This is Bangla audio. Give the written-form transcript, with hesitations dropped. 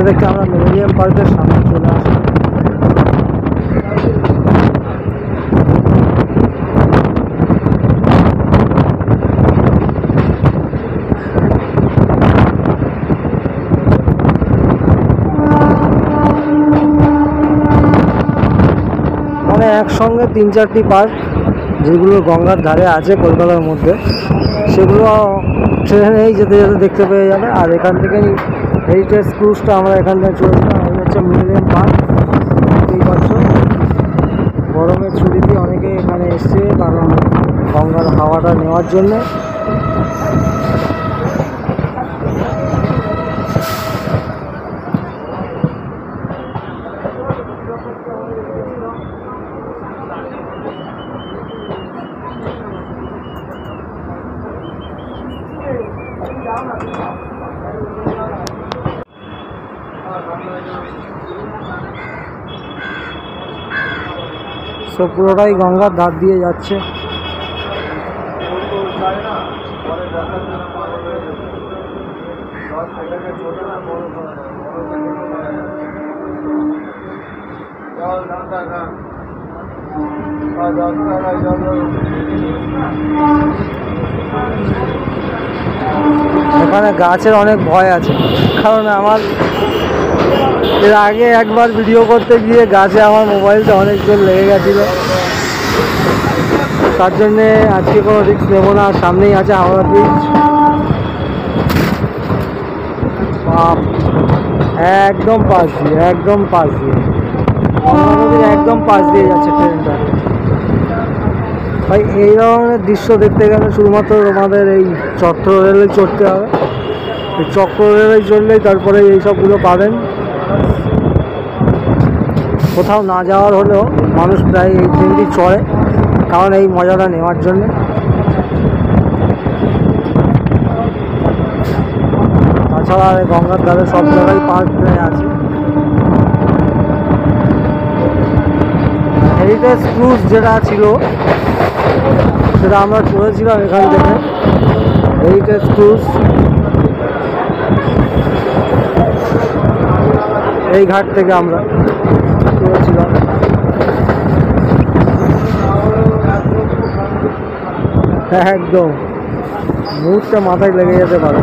দেখতে আমরা মিলেনিয়াম পার্কের সামনে চলে আসলাম। মানে একসঙ্গে 3-4টি পার্ক যেগুলো গঙ্গার ধারে আছে কলকাতার মধ্যে, সেগুলো ট্রেনেই যেতে যেতে দেখতে পেয়ে যাবে। আর এখান থেকেই হেরিটেজ ক্রুজটা আমরা এখান থেকে চলেছিলাম। এই হচ্ছে মিলেনিয়াম পার্ক। এই বছর গরমের ছুটিতে অনেকে এখানে এসছে কারণ গঙ্গার হাওয়াটা নেওয়ার জন্যে। সব পুরোটাই গঙ্গার ধার দিয়ে যাচ্ছে। এখানে গাছের অনেক ভয় আছে, কারণ আমার এর আগে একবার ভিডিও করতে গিয়ে গাছে আমার মোবাইলটা অনেক জোর লেগে গেছিল। তার জন্যে আজকে কোনো রিস্ক নেবো না। সামনেই আছে হাওড়া ব্রিজ। একদম পাশ দিয়ে একদম পাশ দিয়ে একদম পাশ দিয়ে যাচ্ছে ট্রেনটা। ভাই এই ধরনের দৃশ্য দেখতে গেলে শুধুমাত্র তোমাদের এই চক্র রেলে চড়তে হবে। এই চক্র রেলে চড়লেই তারপরে এইসবগুলো পাবেন। কোথাও না যাওয়ার হলেও মানুষ প্রায় এই ট্রেনটি চড়ে, কারণ এই মজাটা নেওয়ার জন্য। তাছাড়া গঙ্গার ধারে সব জায়গায় পার্ক প্রায় আছে। হেরিটেজ ক্রুজ যেটা ছিল সেটা আমরা চলেছিলাম এখান থেকে। হেরিটেজ ক্রুজ এই ঘাট থেকে আমরা চলেছিলাম। একদম মুহূর্তে মাথায় লেগে যেতে পারে।